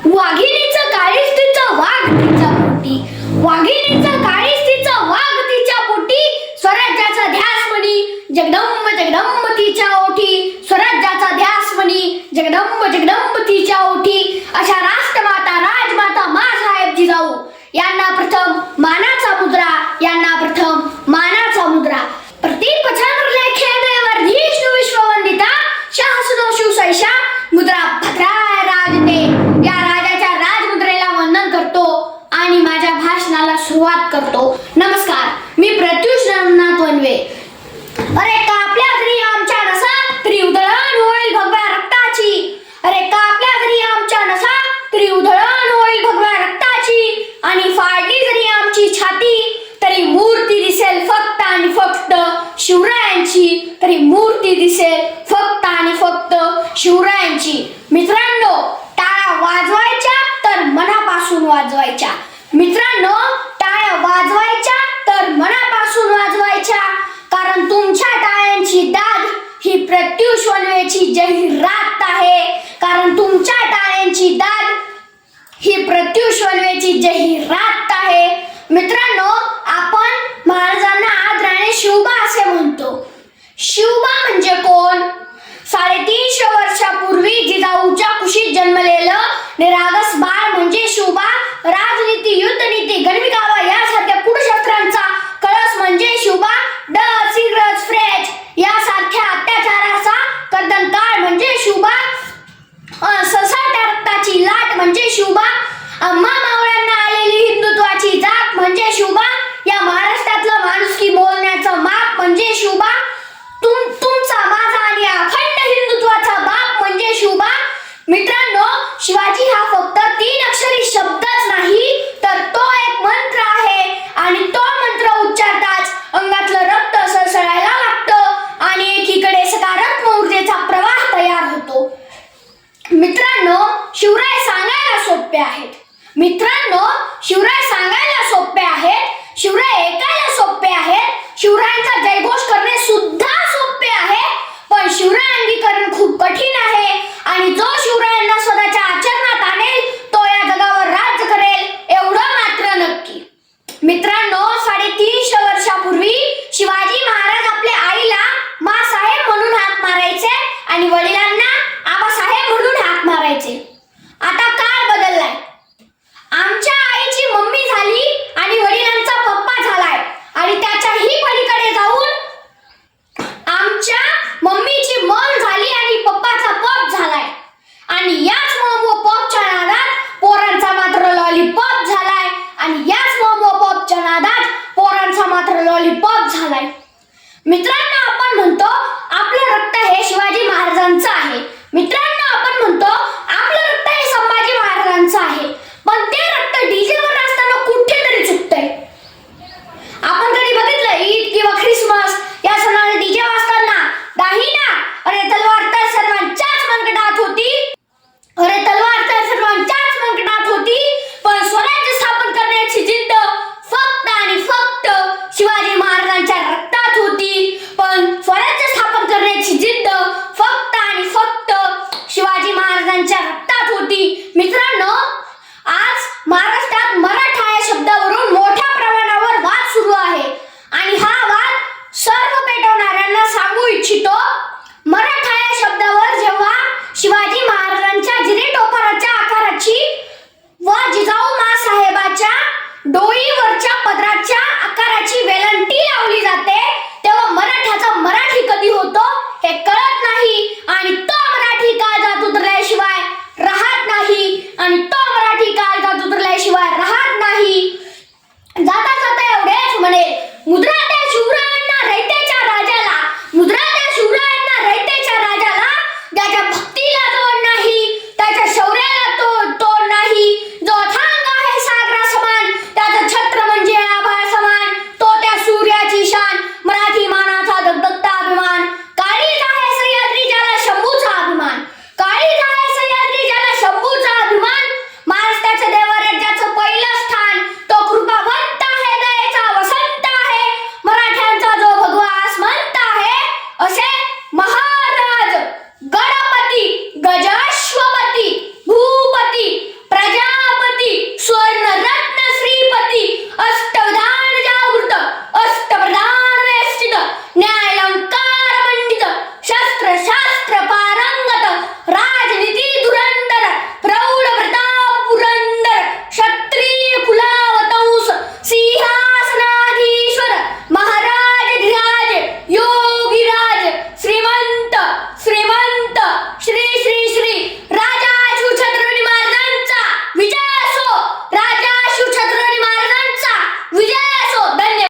वाघिणीचं काळीच तिचं वाघ तिच्या पोटी, वाघिणीचं काळीच तिचं वाघ तिच्या पोटी, स्वराज्याचा ध्यास म्हणी जगदंब जगदंब तिच्या ओठी, स्वराज्याचा ध्यास म्हणी जगदंब जगदंब तिच्या ओठी. अशा राष्ट्रमाता राजमाता माँसाहेब जिजाऊ यांना प्रथम मानाचा मुद्रा, यांना प्रथम मानाचा मुद्रा. प्रतिपछांद्र लेखे वर्धिष्णु विश्ववंदिता, शाहसुनो शिवसैषा मुद्रा भद्राय राजते. या राजाच्या राजमुद्रेला वंदन करतो आणि माझ्या भाषणाला सुरुवात करतो. नमस्कार, मी प्रत्युष रघुनाथ वनवे. अरे कापल्या तरी आमच्या नसा, तरी उधळण होईल भगव्या रक्ताची. अरे कापल्या तरी आमच्या नसा, तरी उधळण होईल भगव्या रक्ताची. आणि फाडली जरी आमची छाती, तरी मूर्ती दिसेल फक्त आणि फक्त शिवरायांची. तरी मूर्ती दिसेल फक्त आणि फक्त शिवरायांची. मित्रांनो, टाळ्या वाजवायच्या तर मनापासून वाजवायच्या. मित्रांनो, टाळ्या वाजवायच्या तर मनापासून वाजवायच्या. कारण तुमच्या टाळ्यांची दाद ही प्रत्युष वनवेची जाहिरात आहे. कारण तुमच्या टाळ्यांची दाद ही प्रत्युष वनवेची जाहिरात आहे. मित्रांनो, आपण महाराजांना आदराने शिवबा असे म्हणतो. शिवबा म्हणजे कोण? 350 वर्षापूर्वी जिजाऊच्या कुशीत जन्मलेलं निरागस बाळ म्हणजे शिवबा. राजनीती, युद्धनीती, गणविकावा यासारख्या कुटशास्त्रांचा कळस म्हणजे शिवबा. डच, इंग्रज, फ्रेंच यासारख्या अत्याचाराचा कर्दनकाळ म्हणजे शिवबा. ससाट्या रक्ताची लाट म्हणजे शिवबा. अम्मा मावळ्यांना आलेली हिंदुत्वाची जात म्हणजे शिवबा. या महाराष्ट्रातलं माणुसकी बोलण्याचं माप म्हणजे शिवबा. तुमचा, माझा आणि अखंड हिंदुत्वाचा बाप म्हणजे शिवबा. मित्रांनो, शिवाजी हा फक्त 3 अक्षरी शब्दच नाही, तर तो एक मंत्र आहे. आणि तो मंत्र उच्चारताच अंगातलं रक्त सळसळायला लागतं आणि एकीकडे सकारात्मक ऊर्जेचा प्रवाह तयार होतो. मित्रांनो, शिवराय सांगायला सोपे आहेत. मित्रांनो, शिवराय सांगायला सोपे आहेत. शिवराय ऐकायला सोपे आहेत. शिवरायांचा जयघोष करणे सुद्धा सोपे आहे. पण शिवराय अंगीकरण खूप कठीण आहे. आणि जो शिवरायांना स्वतः